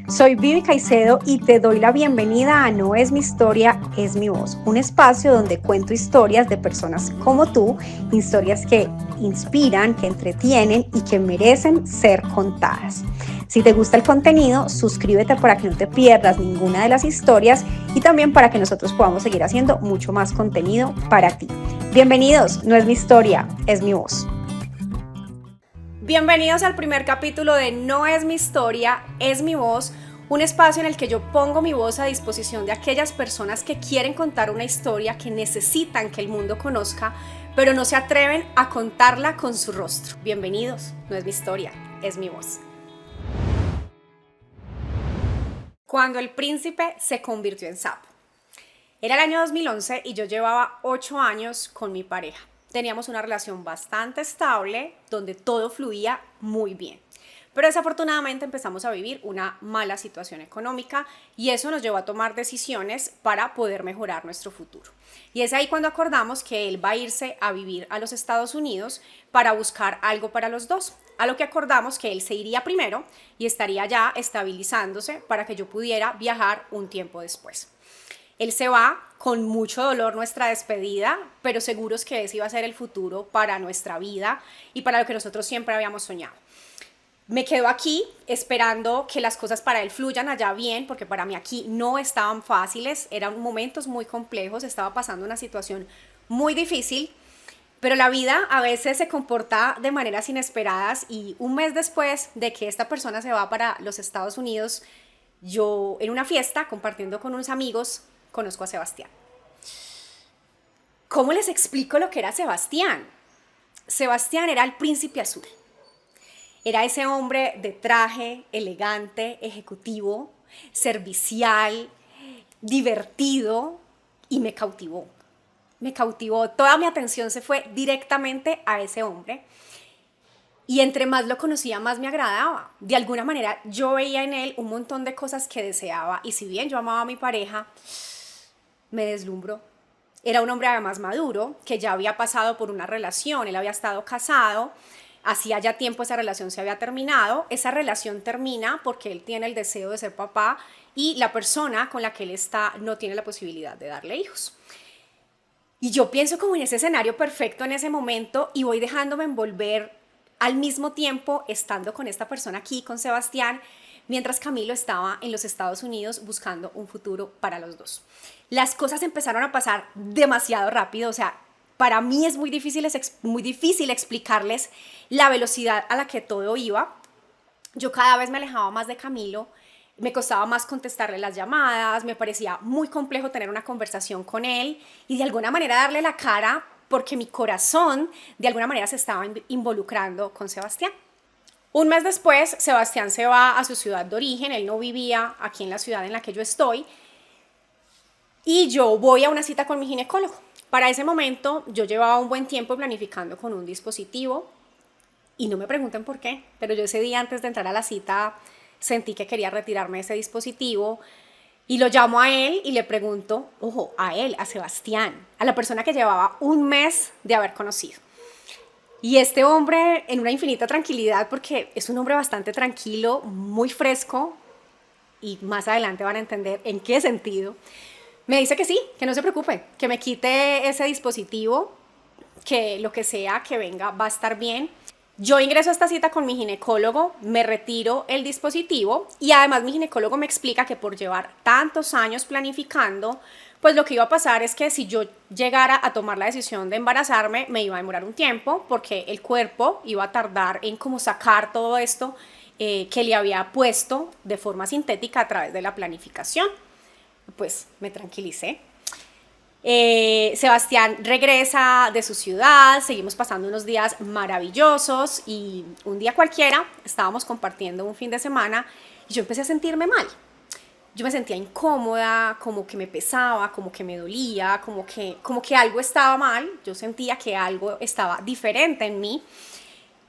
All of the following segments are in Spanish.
Soy Vivi Caicedo y te doy la bienvenida a No es mi historia, es mi voz, un espacio donde cuento historias de personas como tú, historias que inspiran, que entretienen y que merecen ser contadas. Si te gusta el contenido, suscríbete para que no te pierdas ninguna de las historias y también para que nosotros podamos seguir haciendo mucho más contenido para ti. Bienvenidos, no es mi historia, es mi voz. Bienvenidos al primer capítulo de No es mi historia, es mi voz, un espacio en el que yo pongo mi voz a disposición de aquellas personas que quieren contar una historia que necesitan que el mundo conozca, pero no se atreven a contarla con su rostro. Bienvenidos, no es mi historia, es mi voz. Cuando el príncipe se convirtió en sapo. Era el año 2011 y yo llevaba 8 años con mi pareja. Teníamos una relación bastante estable donde todo fluía muy bien. Pero desafortunadamente empezamos a vivir una mala situación económica y eso nos llevó a tomar decisiones para poder mejorar nuestro futuro. Y es ahí cuando acordamos que él va a irse a vivir a los Estados Unidos para buscar algo para los dos. A lo que acordamos que él se iría primero y estaría ya estabilizándose para que yo pudiera viajar un tiempo después. Él se va, con mucho dolor nuestra despedida, pero seguros que ese iba a ser el futuro para nuestra vida y para lo que nosotros siempre habíamos soñado. Me quedo aquí esperando que las cosas para él fluyan allá bien, porque para mí aquí no estaban fáciles, eran momentos muy complejos, estaba pasando una situación muy difícil, pero la vida a veces se comporta de maneras inesperadas y un mes después de que esta persona se va para los Estados Unidos, yo en una fiesta compartiendo con unos amigos, conozco a Sebastián. ¿Cómo les explico lo que era Sebastián? Sebastián era el príncipe azul. Era ese hombre de traje, elegante, ejecutivo, servicial, divertido y me cautivó. Me cautivó. Toda mi atención se fue directamente a ese hombre. Y entre más lo conocía, más me agradaba. De alguna manera yo veía en él un montón de cosas que deseaba. Y si bien yo amaba a mi pareja, me deslumbró. Era un hombre además maduro, que ya había pasado por una relación, él había estado casado, hacía ya tiempo esa relación se había terminado, esa relación termina porque él tiene el deseo de ser papá y la persona con la que él está no tiene la posibilidad de darle hijos. Y yo pienso como en ese escenario perfecto en ese momento y voy dejándome envolver al mismo tiempo estando con esta persona aquí, con Sebastián, mientras Camilo estaba en los Estados Unidos buscando un futuro para los dos. Las cosas empezaron a pasar demasiado rápido, o sea, para mí es muy difícil explicarles la velocidad a la que todo iba. Yo cada vez me alejaba más de Camilo, me costaba más contestarle las llamadas, me parecía muy complejo tener una conversación con él y de alguna manera darle la cara porque mi corazón de alguna manera se estaba involucrando con Sebastián. Un mes después, Sebastián se va a su ciudad de origen, él no vivía aquí en la ciudad en la que yo estoy, y yo voy a una cita con mi ginecólogo. Para ese momento, yo llevaba un buen tiempo planificando con un dispositivo, y no me pregunten por qué, pero yo ese día antes de entrar a la cita sentí que quería retirarme de ese dispositivo, y lo llamo a él y le pregunto, ojo, a él, a Sebastián, a la persona que llevaba un mes de haber conocido. Y este hombre en una infinita tranquilidad, porque es un hombre bastante tranquilo, muy fresco, y más adelante van a entender en qué sentido, me dice que sí, que no se preocupe, que me quite ese dispositivo, que lo que sea que venga va a estar bien. Yo ingreso a esta cita con mi ginecólogo, me retiro el dispositivo y además mi ginecólogo me explica que por llevar tantos años planificando, pues lo que iba a pasar es que si yo llegara a tomar la decisión de embarazarme, me iba a demorar un tiempo porque el cuerpo iba a tardar en como sacar todo esto que le había puesto de forma sintética a través de la planificación. Pues me tranquilicé. Sebastián regresa de su ciudad, seguimos pasando unos días maravillosos y un día cualquiera estábamos compartiendo un fin de semana y yo empecé a sentirme mal. Yo me sentía incómoda, como que me pesaba, como que me dolía, como que algo estaba mal. Yo sentía que algo estaba diferente en mí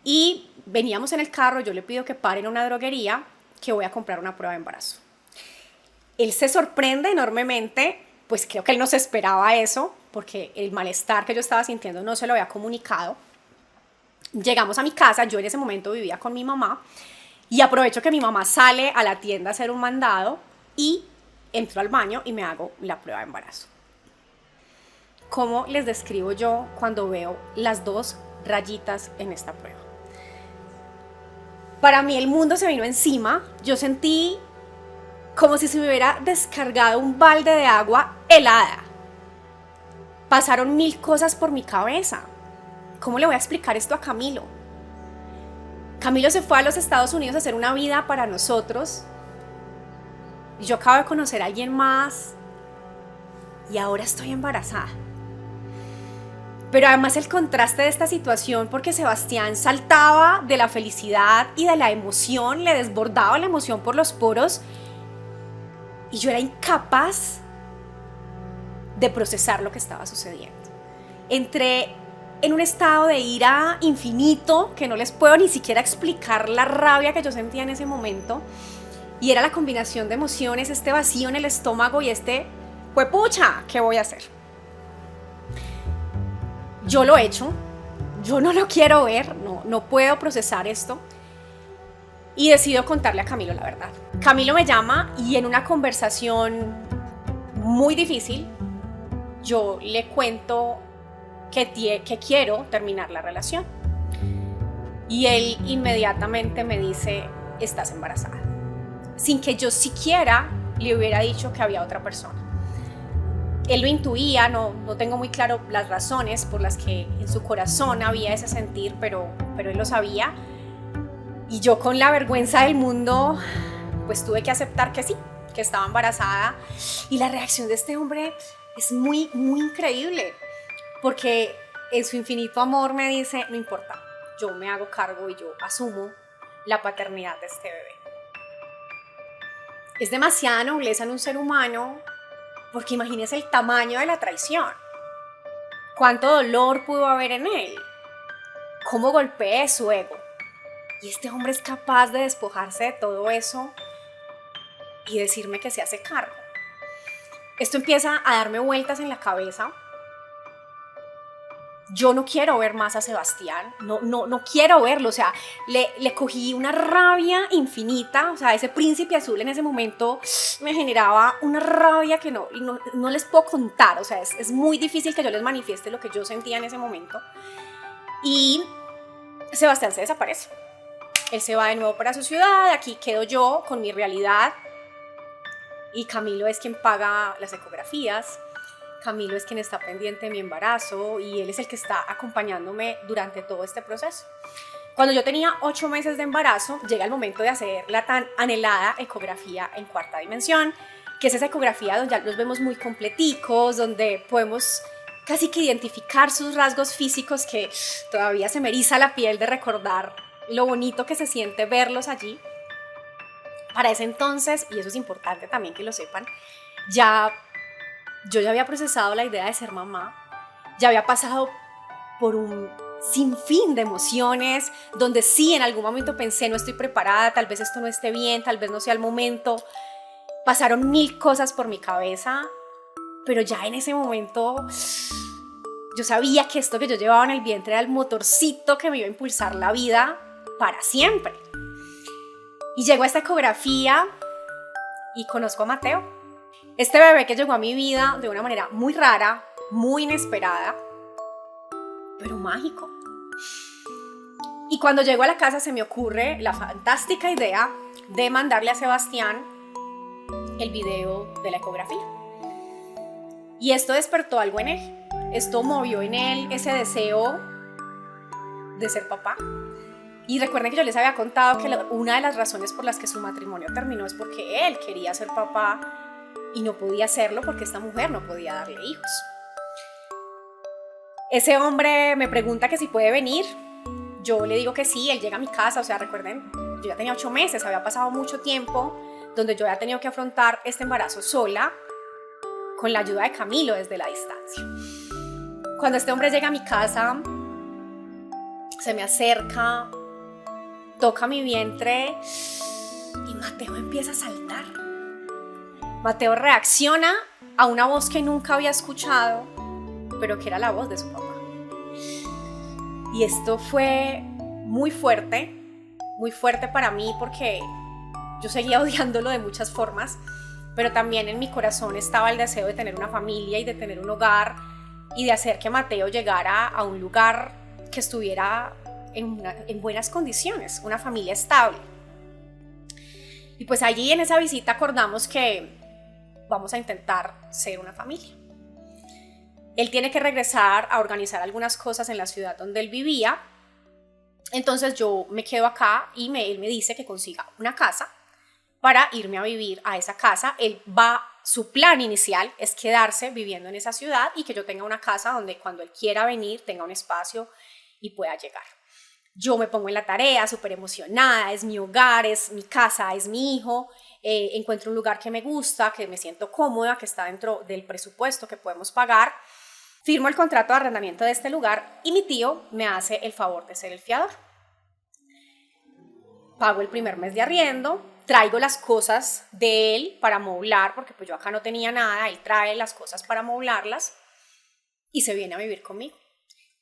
y veníamos en el carro, yo le pido que pare en una droguería que voy a comprar una prueba de embarazo. Él se sorprende enormemente, pues creo que él no se esperaba eso, porque el malestar que yo estaba sintiendo no se lo había comunicado. Llegamos a mi casa, yo en ese momento vivía con mi mamá, Y aprovecho que mi mamá sale a la tienda a hacer un mandado y entro al baño y me hago la prueba de embarazo. ¿Cómo les describo yo cuando veo las 2 rayitas en esta prueba? Para mí el mundo se vino encima. Yo sentí como si se me hubiera descargado un balde de agua helada. Pasaron 1000 cosas por mi cabeza. ¿Cómo le voy a explicar esto a Camilo? Camilo se fue a los Estados Unidos a hacer una vida para nosotros. Y yo acabo de conocer a alguien más. Y ahora estoy embarazada. Pero además el contraste de esta situación, porque Sebastián saltaba de la felicidad y de la emoción, le desbordaba la emoción por los poros. Y yo era incapaz de procesar lo que estaba sucediendo. Entré en un estado de ira infinito que no les puedo ni siquiera explicar la rabia que yo sentía en ese momento. Y era la combinación de emociones, este vacío en el estómago y ¡juepucha! ¿Qué voy a hacer? Yo lo he hecho, yo no lo quiero ver, no puedo procesar esto. Y decido contarle a Camilo la verdad. Camilo me llama y en una conversación muy difícil, yo le cuento que quiero terminar la relación. Y él inmediatamente me dice, estás embarazada. Sin que yo siquiera le hubiera dicho que había otra persona. Él lo intuía, no tengo muy claro las razones por las que en su corazón había ese sentir, pero él lo sabía. Y yo con la vergüenza del mundo, pues tuve que aceptar que sí, que estaba embarazada. Y la reacción de este hombre es muy, muy increíble, porque en su infinito amor me dice, no importa, yo me hago cargo y yo asumo la paternidad de este bebé. Es demasiada nobleza en un ser humano, porque imagínense el tamaño de la traición. ¿Cuánto dolor pudo haber en él? ¿Cómo golpeé su ego? Y este hombre es capaz de despojarse de todo eso y decirme que se hace cargo. Esto empieza a darme vueltas en la cabeza. Yo no quiero ver más a Sebastián, no quiero verlo, o sea, le cogí una rabia infinita, o sea, ese príncipe azul en ese momento me generaba una rabia que no les puedo contar, o sea, es muy difícil que yo les manifieste lo que yo sentía en ese momento. Y Sebastián se desaparece, él se va de nuevo para su ciudad, aquí quedo yo con mi realidad y Camilo es quien paga las ecografías. Camilo es quien está pendiente de mi embarazo y él es el que está acompañándome durante todo este proceso. Cuando yo tenía 8 meses de embarazo, llega el momento de hacer la tan anhelada ecografía en 4ª dimensión, que es esa ecografía donde ya los vemos muy completicos, donde podemos casi que identificar sus rasgos físicos, que todavía se me eriza la piel de recordar lo bonito que se siente verlos allí. Para ese entonces, y eso es importante también que lo sepan, yo ya había procesado la idea de ser mamá, ya había pasado por un sinfín de emociones, donde sí en algún momento pensé, no estoy preparada, tal vez esto no esté bien, tal vez no sea el momento. Pasaron 1000 cosas por mi cabeza, pero ya en ese momento yo sabía que esto que yo llevaba en el vientre era el motorcito que me iba a impulsar la vida para siempre. Y llego a esta ecografía y conozco a Mateo. Este bebé que llegó a mi vida de una manera muy rara, muy inesperada, pero mágico. Y cuando llego a la casa se me ocurre la fantástica idea de mandarle a Sebastián el video de la ecografía. Y esto despertó algo en él. Esto movió en él ese deseo de ser papá. Y recuerden que yo les había contado que una de las razones por las que su matrimonio terminó es porque él quería ser papá y no podía hacerlo porque esta mujer no podía darle hijos. Ese hombre me pregunta que si puede venir. Yo le digo que sí, él llega a mi casa. O sea, recuerden, yo ya tenía 8 meses, había pasado mucho tiempo donde yo había tenido que afrontar este embarazo sola, con la ayuda de Camilo desde la distancia. Cuando este hombre llega a mi casa, se me acerca, toca mi vientre y Mateo empieza a saltar. Mateo reacciona a una voz que nunca había escuchado, pero que era la voz de su papá. Y esto fue muy fuerte, muy fuerte para mí porque yo seguía odiándolo de muchas formas, pero también en mi corazón estaba el deseo de tener una familia y de tener un hogar y de hacer que Mateo llegara a un lugar que estuviera en buenas condiciones, una familia estable. Y pues allí en esa visita acordamos que vamos a intentar ser una familia. Él tiene que regresar a organizar algunas cosas en la ciudad donde él vivía, entonces yo me quedo acá y él me dice que consiga una casa para irme a vivir a esa casa. Su plan inicial es quedarse viviendo en esa ciudad y que yo tenga una casa donde cuando él quiera venir tenga un espacio y pueda llegar. Yo me pongo en la tarea, súper emocionada, es mi hogar, es mi casa, es mi hijo, encuentro un lugar que me gusta, que me siento cómoda, que está dentro del presupuesto que podemos pagar. Firmo el contrato de arrendamiento de este lugar y mi tío me hace el favor de ser el fiador. Pago el primer mes de arriendo, traigo las cosas de él para amoblar, porque pues yo acá no tenía nada, él trae las cosas para amoblarlas y se viene a vivir conmigo.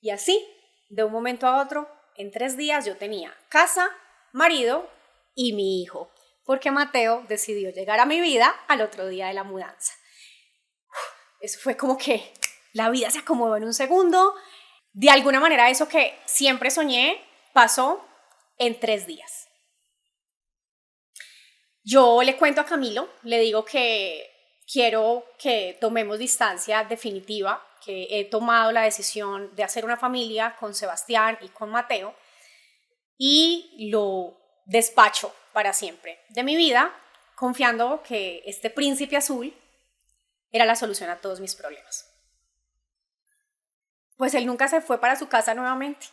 Y así, de un momento a otro, en 3 días yo tenía casa, marido y mi hijo, porque Mateo decidió llegar a mi vida al otro día de la mudanza. Eso fue como que la vida se acomodó en un segundo. De alguna manera eso que siempre soñé pasó en 3 días. Yo le cuento a Camilo, le digo que quiero que tomemos distancia definitiva, que he tomado la decisión de hacer una familia con Sebastián y con Mateo y lo despacho para siempre de mi vida, confiando que este príncipe azul era la solución a todos mis problemas. Pues él nunca se fue para su casa nuevamente.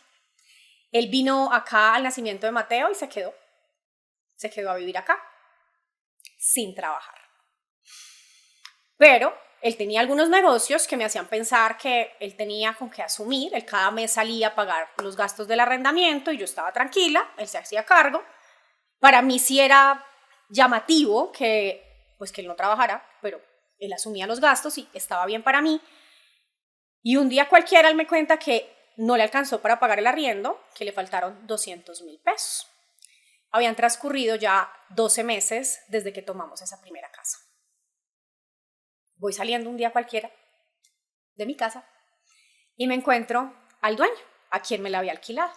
Él vino acá al nacimiento de Mateo y se quedó a vivir acá, sin trabajar. Pero él tenía algunos negocios que me hacían pensar que él tenía con qué asumir. Él cada mes salía a pagar los gastos del arrendamiento y yo estaba tranquila, él se hacía cargo. Para mí sí era llamativo que él no trabajara, pero él asumía los gastos y estaba bien para mí. Y un día cualquiera él me cuenta que no le alcanzó para pagar el arriendo, que le faltaron 200,000 pesos. Habían transcurrido ya 12 meses desde que tomamos esa primera casa. Voy saliendo un día cualquiera de mi casa y me encuentro al dueño, a quien me la había alquilado.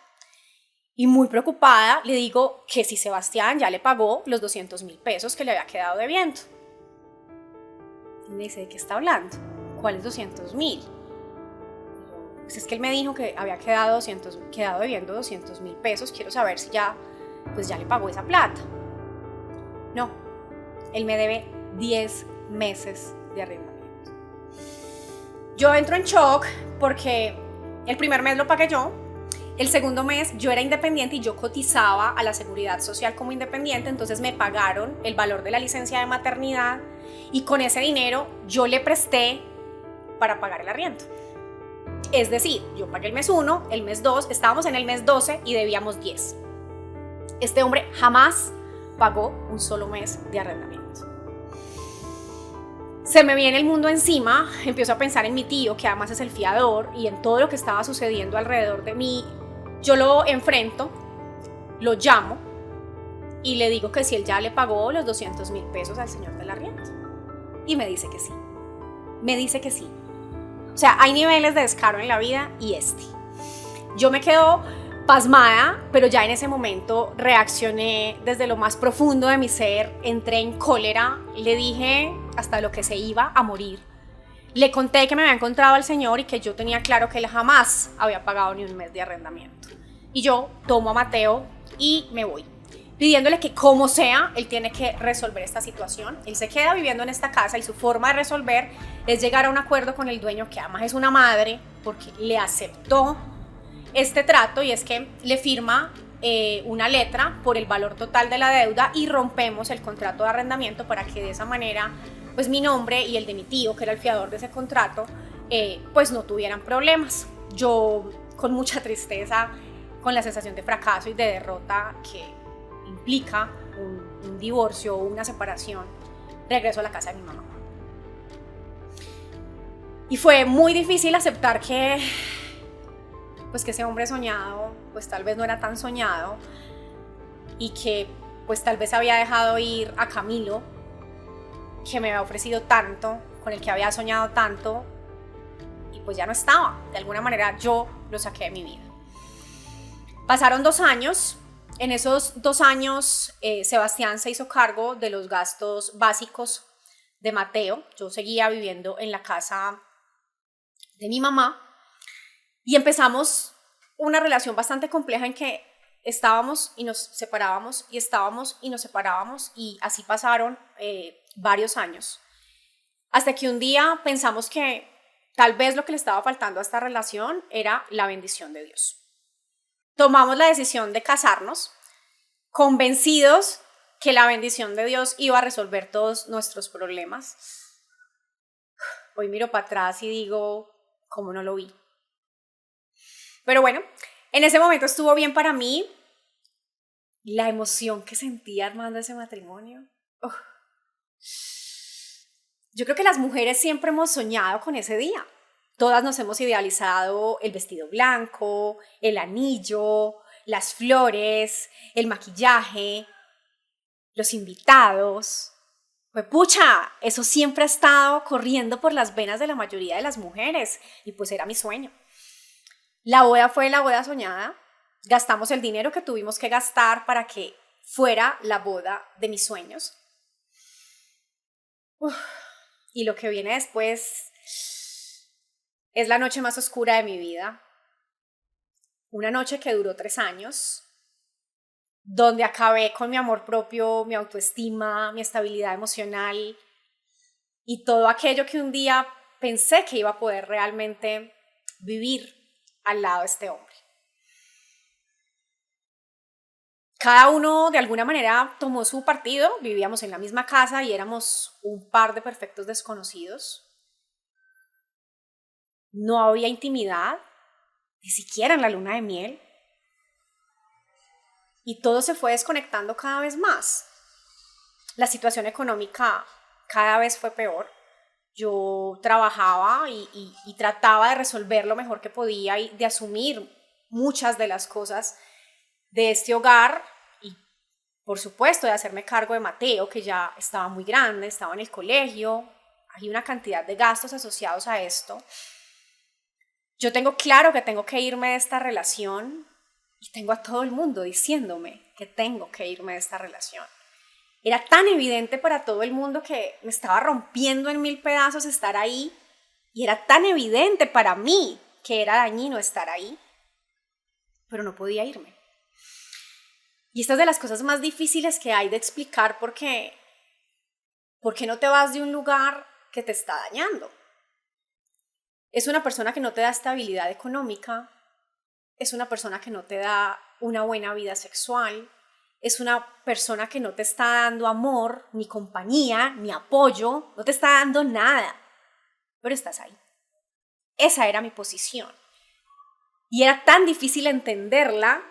Y muy preocupada le digo que si Sebastián ya le pagó los 200,000 pesos que le había quedado debiendo. Y me dice, ¿de qué está hablando? ¿Cuáles 200,000? Pues es que él me dijo que había quedado debiendo 200,000 pesos. Quiero saber si ya le pagó esa plata. No, él me debe 10 meses de arrendamiento. Yo entro en shock porque el primer mes lo pagué yo, el segundo mes yo era independiente y yo cotizaba a la seguridad social como independiente, entonces me pagaron el valor de la licencia de maternidad y con ese dinero yo le presté para pagar el arriendo. Es decir, yo pagué el mes 1, el mes 2, estábamos en el mes 12 y debíamos 10. Este hombre jamás pagó un solo mes de arrendamiento. Se me viene el mundo encima, empiezo a pensar en mi tío, que además es el fiador, y en todo lo que estaba sucediendo alrededor de mí. Yo lo enfrento, lo llamo y le digo que si él ya le pagó los 200,000 pesos al señor del arriendo. Y me dice que sí. Me dice que sí. O sea, hay niveles de descaro en la vida y yo me quedo pasmada, pero ya en ese momento reaccioné desde lo más profundo de mi ser, entré en cólera, le dije hasta lo que se iba a morir. Le conté que me había encontrado al señor y que yo tenía claro que él jamás había pagado ni un mes de arrendamiento. Y yo tomo a Mateo y me voy, pidiéndole que como sea, él tiene que resolver esta situación. Él se queda viviendo en esta casa y su forma de resolver es llegar a un acuerdo con el dueño, que además es una madre, porque le aceptó este trato, y es que le firma una letra por el valor total de la deuda y rompemos el contrato de arrendamiento para que de esa manera pues mi nombre y el de mi tío, que era el fiador de ese contrato, pues no tuvieran problemas. Yo con mucha tristeza, con la sensación de fracaso y de derrota que implica un divorcio o una separación, regreso a la casa de mi mamá. Y fue muy difícil aceptar que ese hombre soñado, pues tal vez no era tan soñado, y que pues tal vez había dejado ir a Camilo, que me había ofrecido tanto, con el que había soñado tanto, y pues ya no estaba. De alguna manera yo lo saqué de mi vida. Pasaron 2 años. En esos 2 años Sebastián se hizo cargo de los gastos básicos de Mateo. Yo seguía viviendo en la casa de mi mamá y empezamos una relación bastante compleja en que estábamos y nos separábamos y estábamos y nos separábamos, y así pasaron varios años, hasta que un día pensamos que tal vez lo que le estaba faltando a esta relación era la bendición de Dios. Tomamos la decisión de casarnos, convencidos que la bendición de Dios iba a resolver todos nuestros problemas. Hoy miro para atrás y digo, ¿cómo no lo vi? Pero bueno, en ese momento estuvo bien para mí. La emoción que sentía armando ese matrimonio. Yo creo que las mujeres siempre hemos soñado con ese día. Todas nos hemos idealizado el vestido blanco, el anillo, las flores, el maquillaje, los invitados. Pues pucha, eso siempre ha estado corriendo por las venas de la mayoría de las mujeres, y pues era mi sueño. La boda fue la boda soñada. Gastamos el dinero que tuvimos que gastar para que fuera la boda de mis sueños. Y lo que viene después es la noche más oscura de mi vida. Una noche que duró 3 años, donde acabé con mi amor propio, mi autoestima, mi estabilidad emocional y todo aquello que un día pensé que iba a poder realmente vivir al lado de este hombre. Cada uno de alguna manera tomó su partido. Vivíamos en la misma casa y éramos un par de perfectos desconocidos. No había intimidad, ni siquiera en la luna de miel. Y todo se fue desconectando cada vez más. La situación económica cada vez fue peor. Yo trabajaba y trataba de resolver lo mejor que podía y de asumir muchas de las cosas de este hogar, y por supuesto de hacerme cargo de Mateo, que ya estaba muy grande, estaba en el colegio. Hay una cantidad de gastos asociados a esto. Yo tengo claro que tengo que irme de esta relación y tengo a todo el mundo diciéndome que tengo que irme de esta relación. Era tan evidente para todo el mundo que me estaba rompiendo en 1000 pedazos estar ahí, y era tan evidente para mí que era dañino estar ahí, pero no podía irme. Y esta es de las cosas más difíciles que hay de explicar, porque ¿por qué no te vas de un lugar que te está dañando? Es una persona que no te da estabilidad económica, es una persona que no te da una buena vida sexual, es una persona que no te está dando amor, ni compañía, ni apoyo, no te está dando nada, pero estás ahí. Esa era mi posición. Y era tan difícil entenderla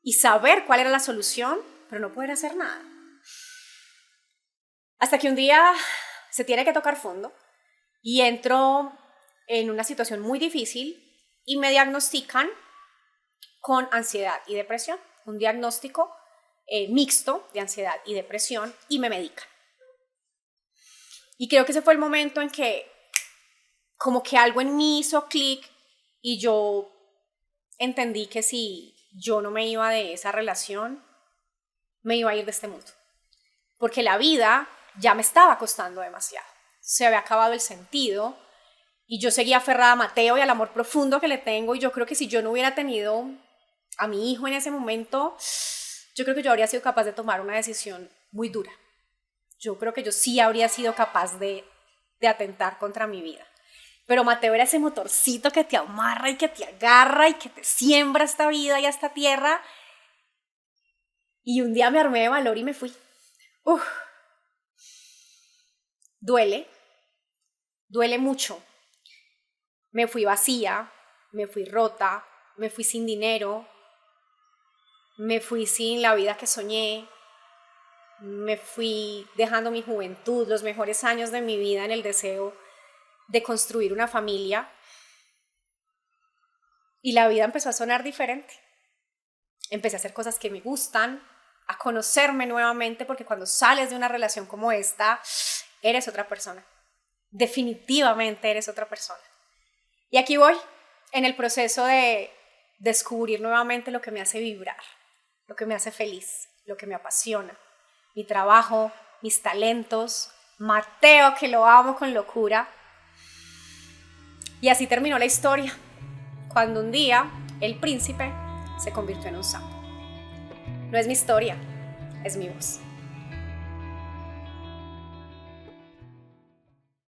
y saber cuál era la solución, pero no poder hacer nada. Hasta que un día se tiene que tocar fondo y entro en una situación muy difícil y me diagnostican con ansiedad y depresión. Un diagnóstico mixto de ansiedad y depresión, y me medican. Y creo que ese fue el momento en que como que algo en mí hizo clic y yo entendí que si yo no me iba de esa relación, me iba a ir de este mundo. Porque la vida ya me estaba costando demasiado. Se había acabado el sentido y yo seguía aferrada a Mateo y al amor profundo que le tengo, y yo creo que si yo no hubiera tenido a mi hijo en ese momento, yo creo que yo habría sido capaz de tomar una decisión muy dura. Yo creo que yo sí habría sido capaz de atentar contra mi vida. Pero Mateo era ese motorcito que te amarra y que te agarra y que te siembra esta vida y esta tierra. Y un día me armé de valor y me fui. Duele mucho. Me fui vacía, me fui rota, me fui sin dinero, me fui sin la vida que soñé, me fui dejando mi juventud, los mejores años de mi vida, en el deseo de construir una familia, y la vida empezó a sonar diferente. empecé a hacer cosas que me gustan, a conocerme nuevamente, porque cuando sales de una relación como esta, eres otra persona. Definitivamente eres otra persona. Y aquí voy, en el proceso de descubrir nuevamente lo que me hace vibrar, lo que me hace feliz, lo que me apasiona, mi trabajo, mis talentos, Mateo, que lo amo con locura. Y así terminó la historia, cuando un día el príncipe se convirtió en un sapo. No es mi historia, es mi voz.